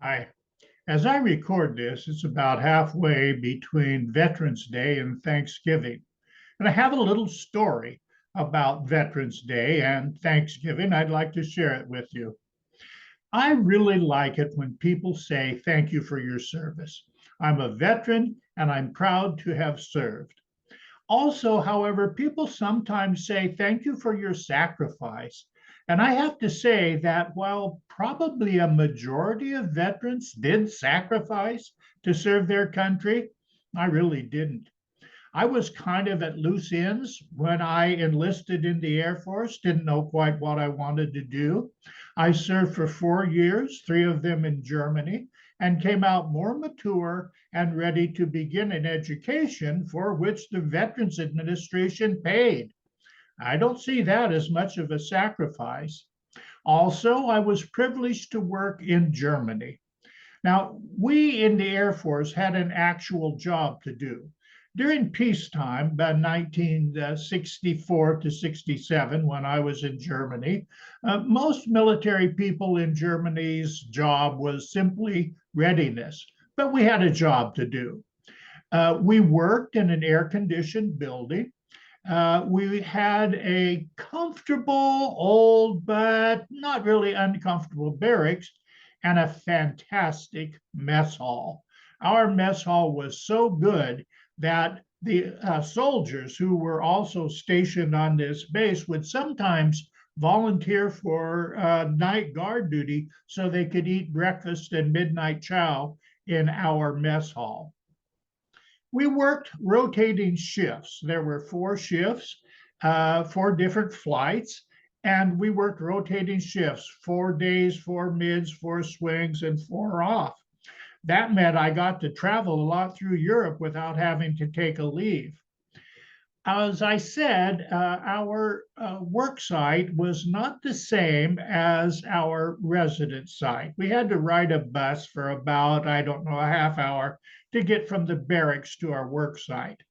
I, as I record this, it's about halfway between Veterans Day and Thanksgiving. And I have a little story about Veterans Day and Thanksgiving. I'd like to share it with you. I really like it when people say, "Thank you for your service. I'm a veteran and I'm proud to have served." Also, however, people sometimes say, "Thank you for your sacrifice." And I have to say that while probably a majority of veterans did sacrifice to serve their country, I really didn't. I was kind of at loose ends when I enlisted in the Air Force, didn't know quite what I wanted to do. I served for 4 years, 3 of them in Germany, and came out more mature and ready to begin an education for which the Veterans Administration paid. I don't see that as much of a sacrifice. Also, I was privileged to work in Germany. Now, we in the Air Force had an actual job to do. During peacetime, about 1964 to 67, when I was in Germany, most military people in Germany's job was simply readiness, but we had a job to do. We worked in an air conditioned building. We had a comfortable, old, but not really uncomfortable barracks and a fantastic mess hall. Our mess hall was so good that the soldiers who were also stationed on this base would sometimes volunteer for night guard duty so they could eat breakfast and midnight chow in our mess hall. We worked rotating shifts. There were 4 shifts, 4 different flights, and we worked rotating shifts, 4 days, 4 mids, 4 swings, and 4 off. That meant I got to travel a lot through Europe without having to take a leave. As I said, our work site was not the same as our residence site. We had to ride a bus for about, I don't know, a half hour to get from the barracks to our work site.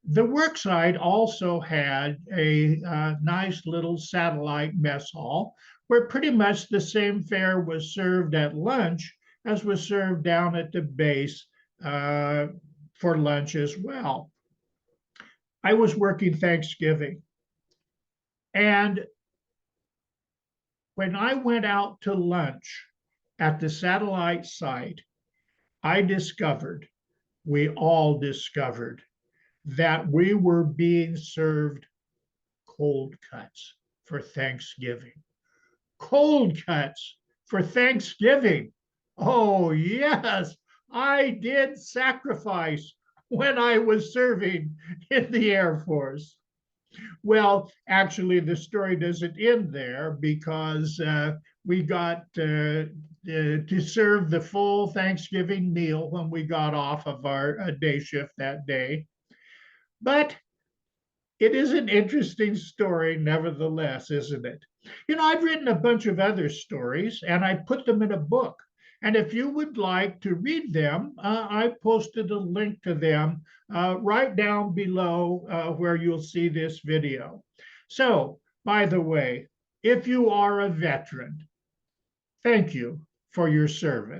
The work site also had a nice little satellite mess hall where pretty much the same fare was served at lunch as was served down at the base for lunch as well. I was working Thanksgiving. And when I went out to lunch at the satellite site, I discovered, we all discovered, that we were being served cold cuts for Thanksgiving. Cold cuts for Thanksgiving. Oh, yes, I did sacrifice when I was serving in the Air Force. Well, actually, the story doesn't end there because we got to serve the full Thanksgiving meal when we got off of our day shift that day. But it is an interesting story, nevertheless, isn't it? You know, I've written a bunch of other stories and I put them in a book. And if you would like to read them, I posted a link to them right down below where you'll see this video. So, by the way, if you are a veteran, thank you for your service.